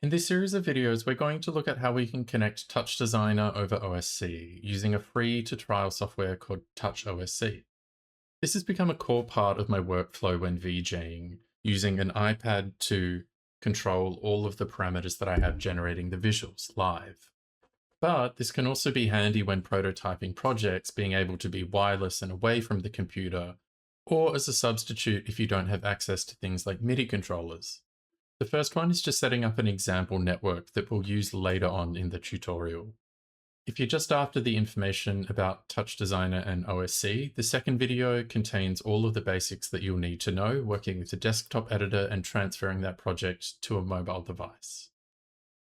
In this series of videos, we're going to look at how we can connect TouchDesigner over OSC using a free-to-trial software called TouchOSC. This has become a core part of my workflow when VJing, using an iPad to control all of the parameters that I have generating the visuals live. But this can also be handy when prototyping projects, being able to be wireless and away from the computer, or as a substitute if you don't have access to things like MIDI controllers. The first one is just setting up an example network that we'll use later on in the tutorial. If you're just after the information about TouchDesigner and OSC, the second video contains all of the basics that you'll need to know working with the desktop editor and transferring that project to a mobile device.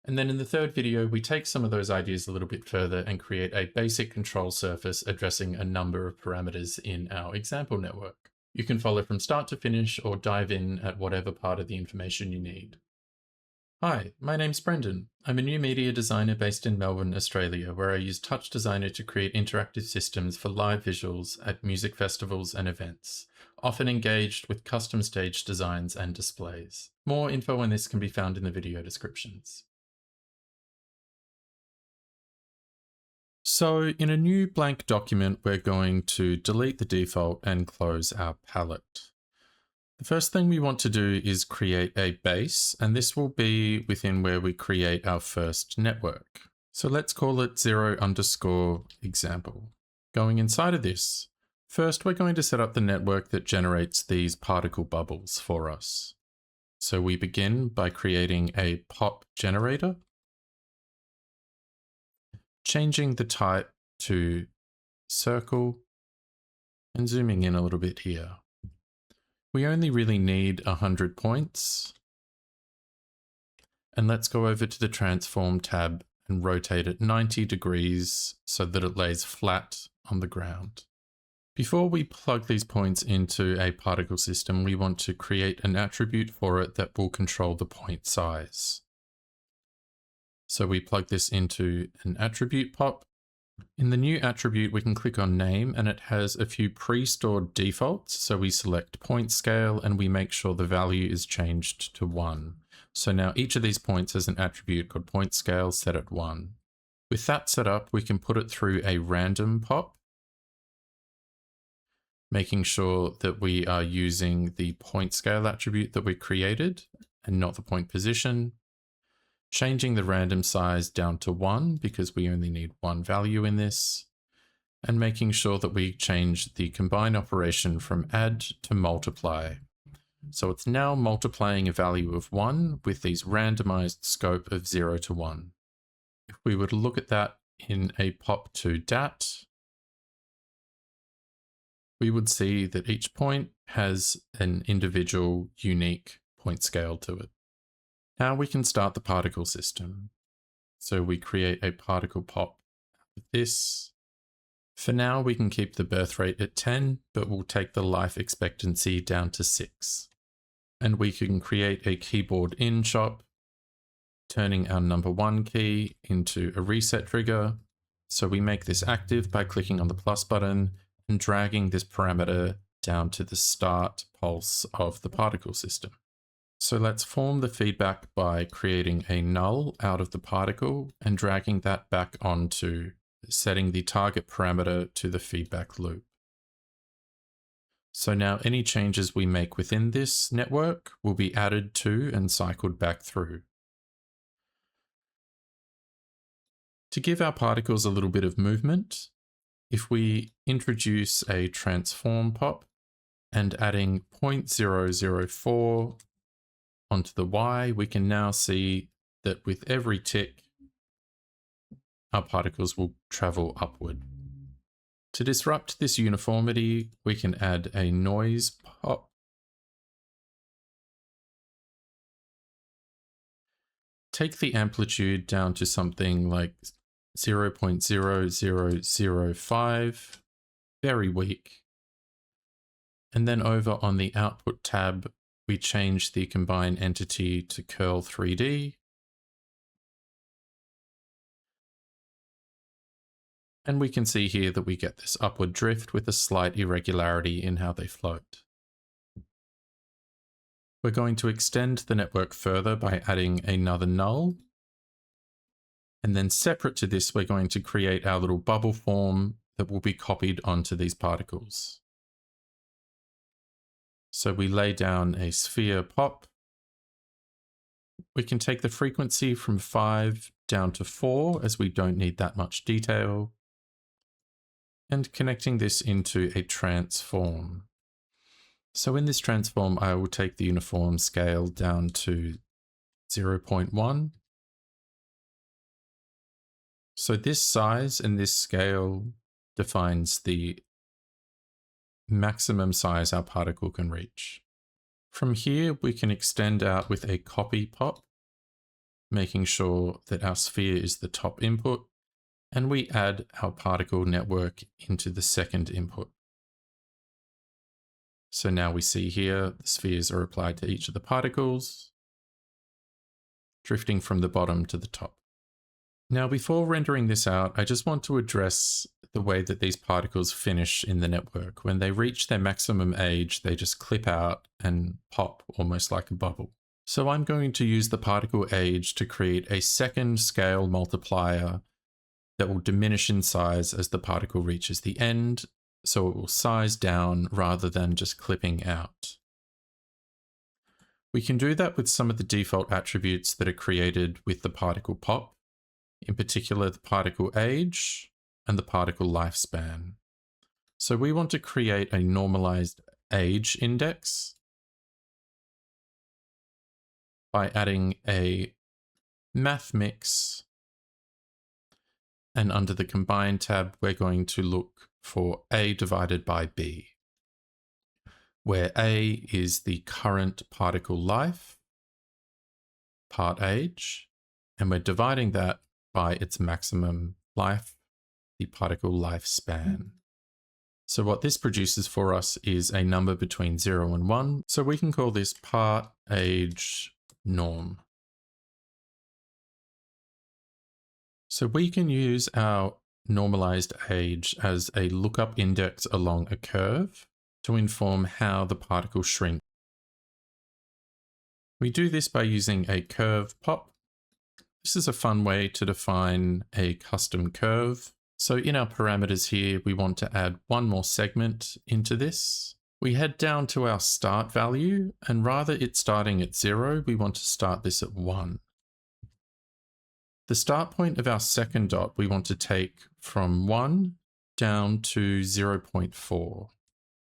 And then in the third video, we take some of those ideas a little bit further and create a basic control surface addressing a number of parameters in our example network. You can follow from start to finish or dive in at whatever part of the information you need. Hi, my name's Brendan. I'm a new media designer based in Melbourne, Australia, where I use TouchDesigner to create interactive systems for live visuals at music festivals and events, often engaged with custom stage designs and displays. More info on this can be found in the video descriptions. So in a new blank document, we're going to delete the default and close our palette. The first thing we want to do is create a base, and this will be within where we create our first network. So let's call it 0_example. Going inside of this, first we're going to set up the network that generates these particle bubbles for us. So we begin by creating a pop generator, changing the type to circle, and zooming in a little bit here. We only really need 100 points. And let's go over to the transform tab and rotate it 90 degrees so that it lays flat on the ground. Before we plug these points into a particle system, we want to create an attribute for it that will control the point size. So we plug this into an attribute pop. In the new attribute, we can click on name and it has a few pre-stored defaults. So we select point scale and we make sure the value is changed to 1. So now each of these points has an attribute called point scale set at 1. With that set up, we can put it through a random pop, making sure that we are using the point scale attribute that we created and not the point position. Changing the random size down to 1 because we only need one value in this, and making sure that we change the combine operation from add to multiply. So it's now multiplying a value of 1 with these randomized scope of 0 to 1. If we were to look at that in a pop to dat, we would see that each point has an individual unique point scale to it. Now we can start the particle system. So we create a particle pop with this. For now, we can keep the birth rate at 10, but we'll take the life expectancy down to 6. And we can create a keyboard in chop, turning our number 1 key into a reset trigger. So we make this active by clicking on the plus button and dragging this parameter down to the start pulse of the particle system. So let's form the feedback by creating a null out of the particle and dragging that back onto setting the target parameter to the feedback loop. So now any changes we make within this network will be added to and cycled back through. To give our particles a little bit of movement, if we introduce a transform pop and adding 0.004 onto the Y, we can now see that with every tick, our particles will travel upward. To disrupt this uniformity, we can add a noise pop. Take the amplitude down to something like 0.0005, very weak. And then over on the output tab, we change the combine entity to curl 3D. And we can see here that we get this upward drift with a slight irregularity in how they float. We're going to extend the network further by adding another null. And then separate to this, we're going to create our little bubble form that will be copied onto these particles. So we lay down a sphere pop. We can take the frequency from 5 down to 4 as we don't need that much detail. And connecting this into a transform. So in this transform, I will take the uniform scale down to 0.1. So this size and this scale defines the maximum size our particle can reach. From here, we can extend out with a copy pop, making sure that our sphere is the top input, and we add our particle network into the second input. So now we see here, the spheres are applied to each of the particles, drifting from the bottom to the top. Now, before rendering this out, I just want to address the way that these particles finish in the network. When they reach their maximum age, they just clip out and pop almost like a bubble. So I'm going to use the particle age to create a second scale multiplier that will diminish in size as the particle reaches the end, so it will size down rather than just clipping out. We can do that with some of the default attributes that are created with the particle pop, in particular the particle age and the particle lifespan. So we want to create a normalized age index by adding a math mix, and under the combine tab, we're going to look for A divided by B, where A is the current particle life, part age, and we're dividing that by its maximum life, the particle lifespan. So what this produces for us is a number between 0 and 1. So we can call this part age norm. So we can use our normalized age as a lookup index along a curve to inform how the particles shrink. We do this by using a curve pop. This is a fun way to define a custom curve. So in our parameters here, we want to add one more segment into this. We head down to our start value, and rather it starting at 0, we want to start this at 1. The start point of our second dot, we want to take from 1 down to 0.4,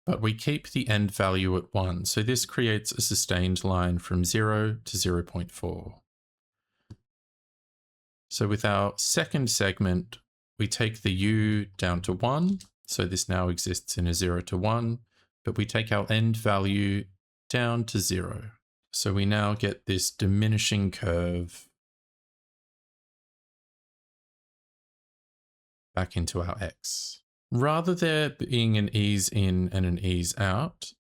but we keep the end value at 1. So this creates a sustained line from 0 to 0.4. So with our second segment, we take the U down to 1. So this now exists in a 0 to 1, but we take our end value down to 0. So we now get this diminishing curve back into our X. Rather there being an ease in and an ease out,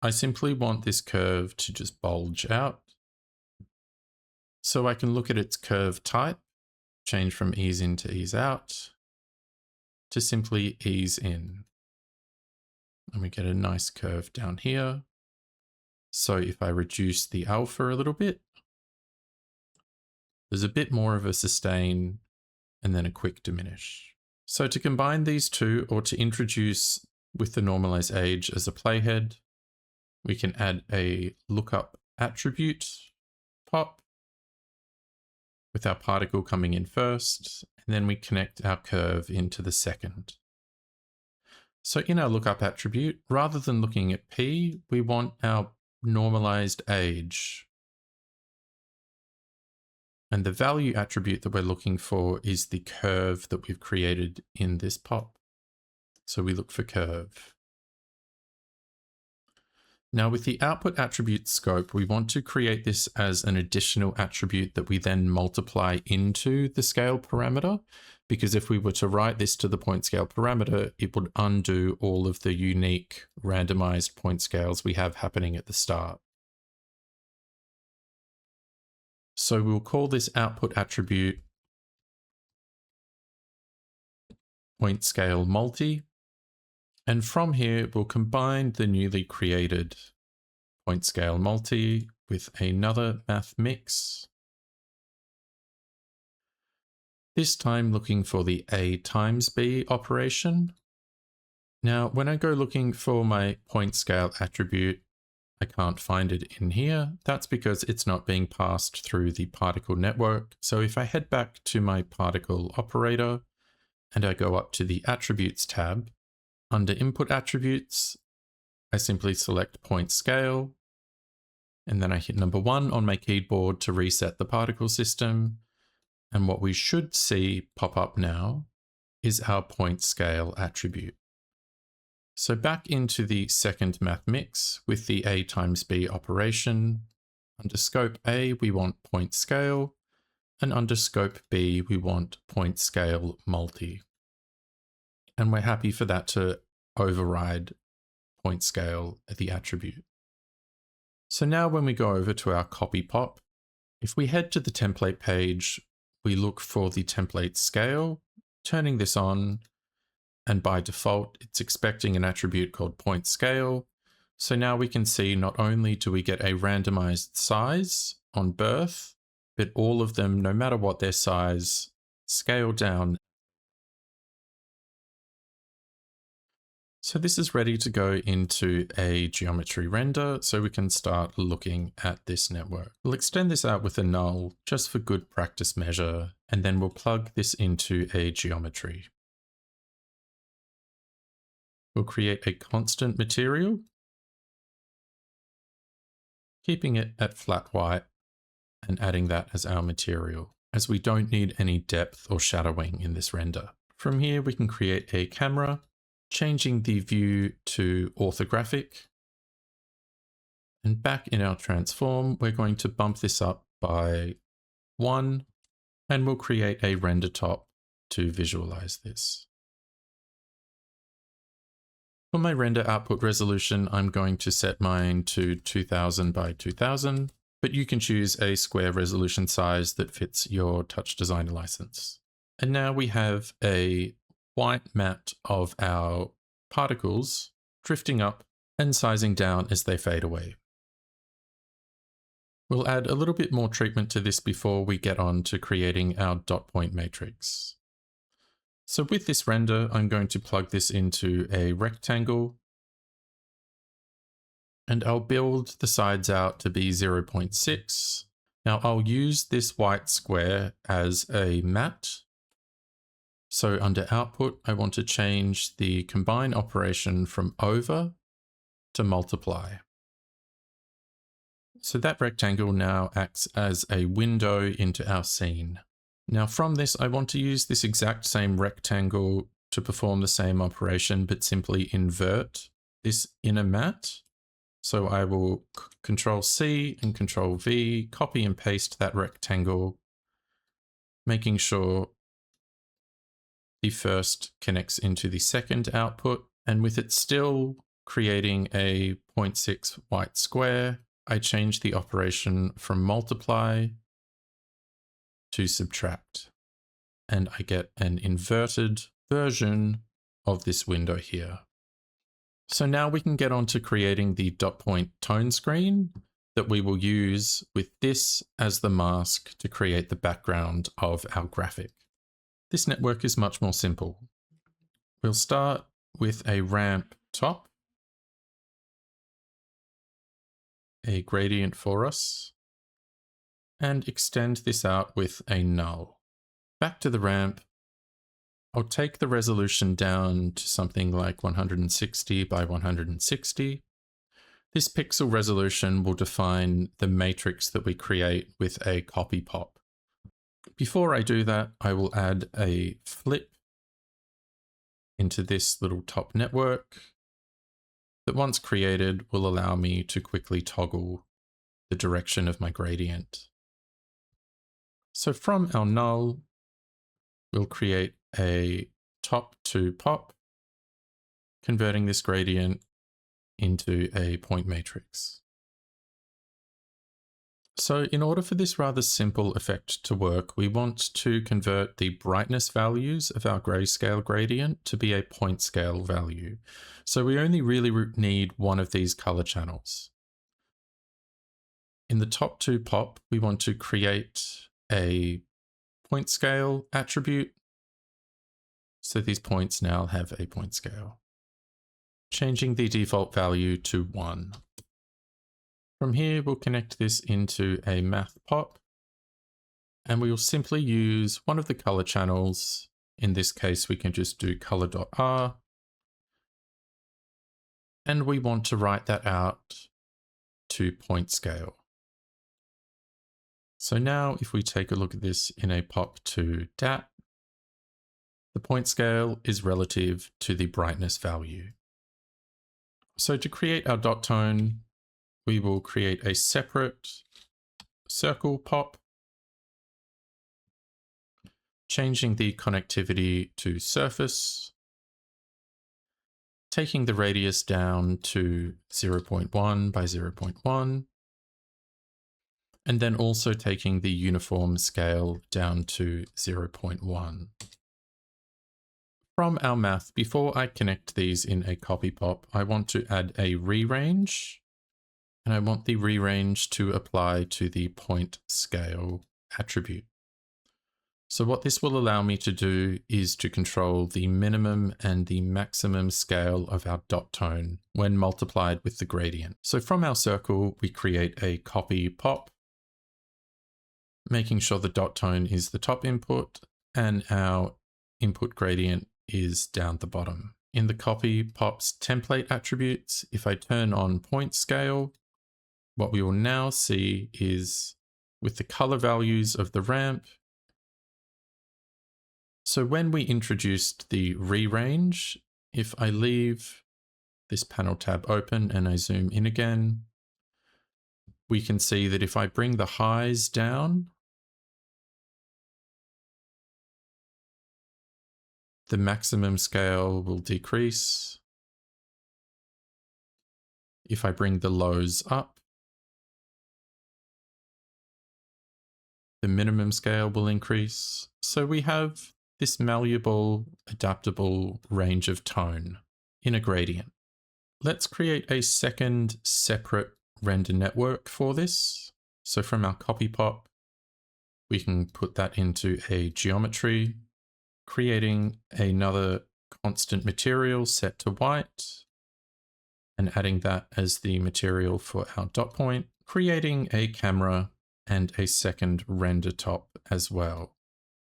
I simply want this curve to just bulge out. So I can look at its curve type, change from ease in to ease out, to simply ease in. And we get a nice curve down here. So if I reduce the alpha a little bit, there's a bit more of a sustain and then a quick diminish. So to combine these two, or to introduce with the normalized age as a playhead, we can add a lookup attribute pop with our particle coming in first, and then we connect our curve into the second. So in our lookup attribute, rather than looking at P, we want our normalized age. And the value attribute that we're looking for is the curve that we've created in this pop. So we look for curve. Now with the output attribute scope, we want to create this as an additional attribute that we then multiply into the scale parameter, because if we were to write this to the point scale parameter, it would undo all of the unique randomized point scales we have happening at the start. So we'll call this output attribute point scale multi. And from here, we'll combine the newly created point scale multi with another math mix. This time looking for the A times B operation. Now, when I go looking for my point scale attribute, I can't find it in here. That's because it's not being passed through the particle network. So if I head back to my particle operator and I go up to the attributes tab, under input attributes, I simply select point scale, and then I hit number 1 on my keyboard to reset the particle system. And what we should see pop up now is our point scale attribute. So back into the second math mix with the A times B operation. Under scope A, we want point scale, and under scope B, we want point scale multi. And we're happy for that to override point scale at the attribute. So now when we go over to our copy pop, if we head to the template page, we look for the template scale, turning this on, and by default, it's expecting an attribute called point scale. So now we can see not only do we get a randomized size on birth, but all of them, no matter what their size, scale down. So this is ready to go into a geometry render, so we can start looking at this network. We'll extend this out with a null just for good practice measure, and then we'll plug this into a geometry. We'll create a constant material, keeping it at flat white and adding that as our material, as we don't need any depth or shadowing in this render. From here, we can create a camera, changing the view to orthographic. And back in our transform, we're going to bump this up by 1, and we'll create a render top to visualize this. For my render output resolution, I'm going to set mine to 2000 by 2000, but you can choose a square resolution size that fits your TouchDesigner license. And now we have a white matte of our particles drifting up and sizing down as they fade away. We'll add a little bit more treatment to this before we get on to creating our dot point matrix. So with this render, I'm going to plug this into a rectangle, and I'll build the sides out to be 0.6. Now I'll use this white square as a matte. So under output, I want to change the combine operation from over to multiply. So that rectangle now acts as a window into our scene. Now from this, I want to use this exact same rectangle to perform the same operation, but simply invert this inner matte. So I will Control C and Control V, copy and paste that rectangle, making sure the first connects into the second output. And with it still creating a 0.6 white square, I change the operation from multiply to subtract, and I get an inverted version of this window here. So now we can get on to creating the dot point tone screen that we will use with this as the mask to create the background of our graphic. This network is much more simple. We'll start with a ramp top, a gradient for us, and extend this out with a null. Back to the ramp, I'll take the resolution down to something like 160 by 160. This pixel resolution will define the matrix that we create with a copy pop. Before I do that, I will add a flip into this little top network that once created will allow me to quickly toggle the direction of my gradient. So from our null, we'll create a top to pop, converting this gradient into a point matrix. So in order for this rather simple effect to work, we want to convert the brightness values of our grayscale gradient to be a point scale value. So we only really need one of these color channels. In the top two pop, we want to create a point scale attribute. So these points now have a point scale. Changing the default value to 1. From here, we'll connect this into a math pop, and we will simply use one of the color channels. In this case, we can just do color.r, and we want to write that out to point scale. So now if we take a look at this in a pop to dat, the point scale is relative to the brightness value. So to create our dot tone, we will create a separate circle pop, changing the connectivity to surface, taking the radius down to 0.1 by 0.1, and then also taking the uniform scale down to 0.1. From our math, before I connect these in a copy pop, I want to add a rerange, and I want the rerange to apply to the point scale attribute. So what this will allow me to do is to control the minimum and the maximum scale of our dot tone when multiplied with the gradient. So from our circle, we create a copy pop, making sure the dot tone is the top input and our input gradient is down the bottom. In the copy pop's template attributes, if I turn on point scale, what we will now see is with the color values of the ramp. So when we introduced the rerange, if I leave this panel tab open and I zoom in again, we can see that if I bring the highs down, the maximum scale will decrease. If I bring the lows up, the minimum scale will increase. So we have this malleable, adaptable range of tone in a gradient. Let's create a second separate render network for this. So from our copy pop, we can put that into a geometry, creating another constant material set to white, and adding that as the material for our dot point, creating a camera and a second render top as well.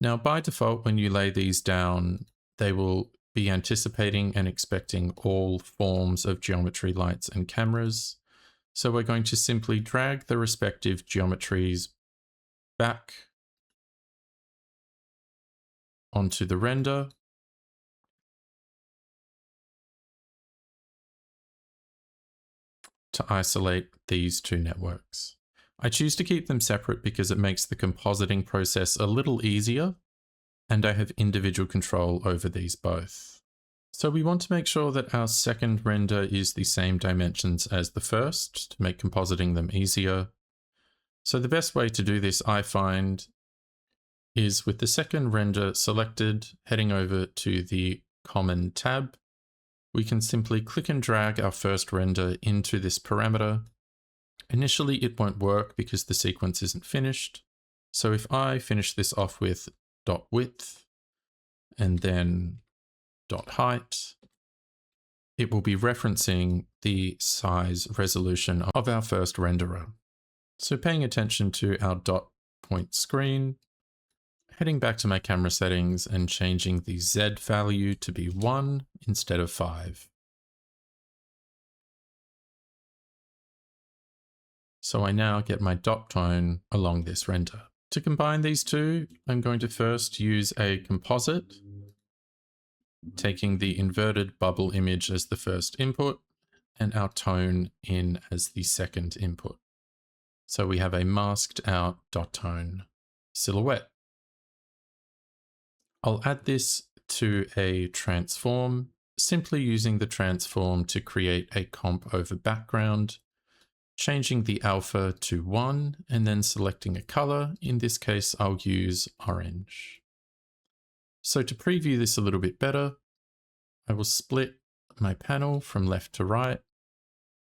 Now, by default, when you lay these down, they will be anticipating and expecting all forms of geometry lights and cameras. So we're going to simply drag the respective geometries back onto the render. To isolate these two networks. I choose to keep them separate because it makes the compositing process a little easier, and I have individual control over these both. So we want to make sure that our second render is the same dimensions as the first to make compositing them easier. So the best way to do this, I find, is with the second render selected, heading over to the Common tab, we can simply click and drag our first render into this parameter. Initially, it won't work because the sequence isn't finished. So if I finish this off with dot width and then dot height, it will be referencing the size resolution of our first renderer. So paying attention to our dot point screen, heading back to my camera settings and changing the Z value to be 1 instead of 5. So I now get my dot tone along this render. To combine these two, I'm going to first use a composite, taking the inverted bubble image as the first input and our tone in as the second input. So we have a masked out dot tone silhouette. I'll add this to a transform, simply using the transform to create a comp over background, changing the alpha to 1 and then selecting a color. In this case, I'll use orange. So to preview this a little bit better, I will split my panel from left to right,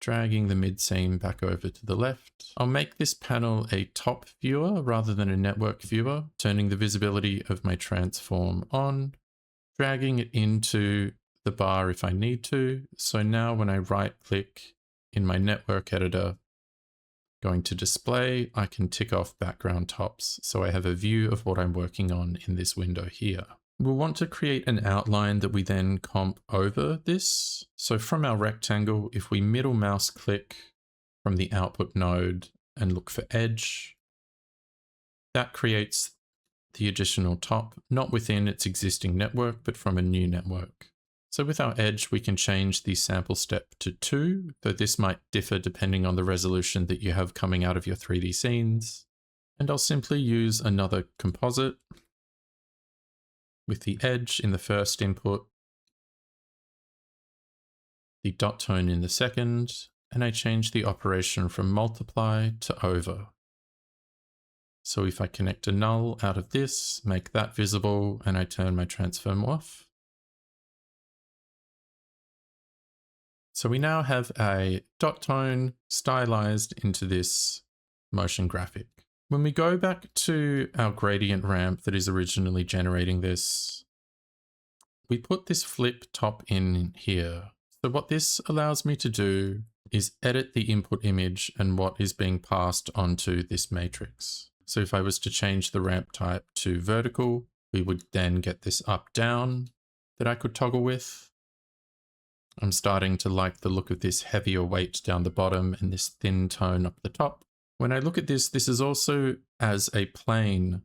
dragging the mid seam back over to the left. I'll make this panel a top viewer rather than a network viewer, turning the visibility of my transform on, dragging it into the bar if I need to. So now when I right click in my network editor, going to display, I can tick off background tops. So I have a view of what I'm working on in this window here. We'll want to create an outline that we then comp over this. So from our rectangle, if we middle mouse click from the output node and look for edge, that creates the additional top, not within its existing network, but from a new network. So with our edge, we can change the sample step to 2, though this might differ depending on the resolution that you have coming out of your 3D scenes. And I'll simply use another composite with the edge in the first input, the dot tone in the second, and I change the operation from multiply to over. So if I connect a null out of this, make that visible, and I turn my transform off. So we now have a dot tone stylized into this motion graphic. When we go back to our gradient ramp that is originally generating this, we put this flip top in here. So what this allows me to do is edit the input image and what is being passed onto this matrix. So if I was to change the ramp type to vertical, we would then get this up down that I could toggle with. I'm starting to like the look of this heavier weight down the bottom and this thin tone up the top. When I look at this, this is also as a plane.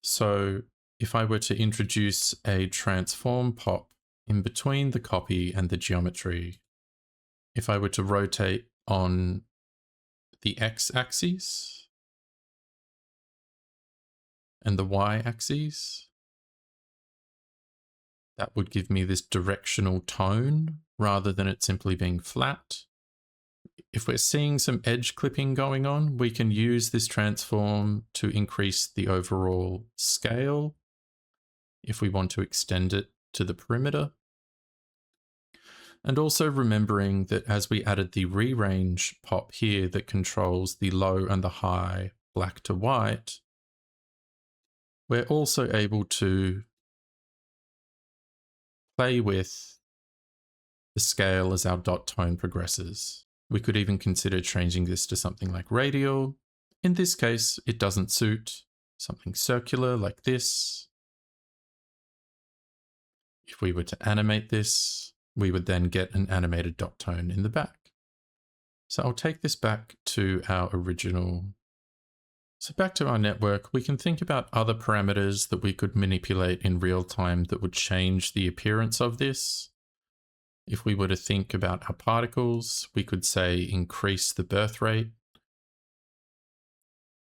So if I were to introduce a transform pop in between the copy and the geometry, if I were to rotate on the x-axis and the y-axis, that would give me this directional tone rather than it simply being flat. If we're seeing some edge clipping going on, we can use this transform to increase the overall scale if we want to extend it to the perimeter. And also remembering that as we added the rearrange pop here that controls the low and the high black to white, we're also able to play with the scale as our dot tone progresses. We could even consider changing this to something like radial. In this case, it doesn't suit. Something circular like this. If we were to animate this, we would then get an animated dot tone in the back. So I'll take this back to our original. So back to our network, we can think about other parameters that we could manipulate in real time that would change the appearance of this. If we were to think about our particles, we could say increase the birth rate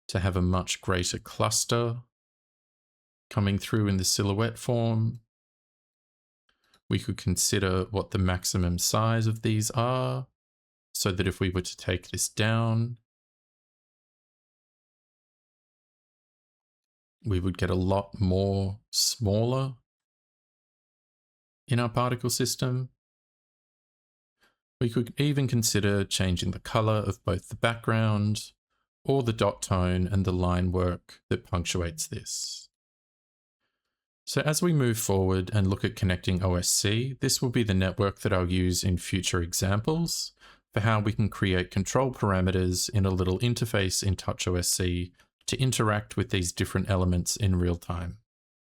to have a much greater cluster coming through in the silhouette form. We could consider what the maximum size of these are, so that if we were to take this down, we would get a lot more smaller in our particle system. We could even consider changing the color of both the background or the dot tone and the line work that punctuates this. So as we move forward and look at connecting OSC, this will be the network that I'll use in future examples for how we can create control parameters in a little interface in TouchOSC to interact with these different elements in real time.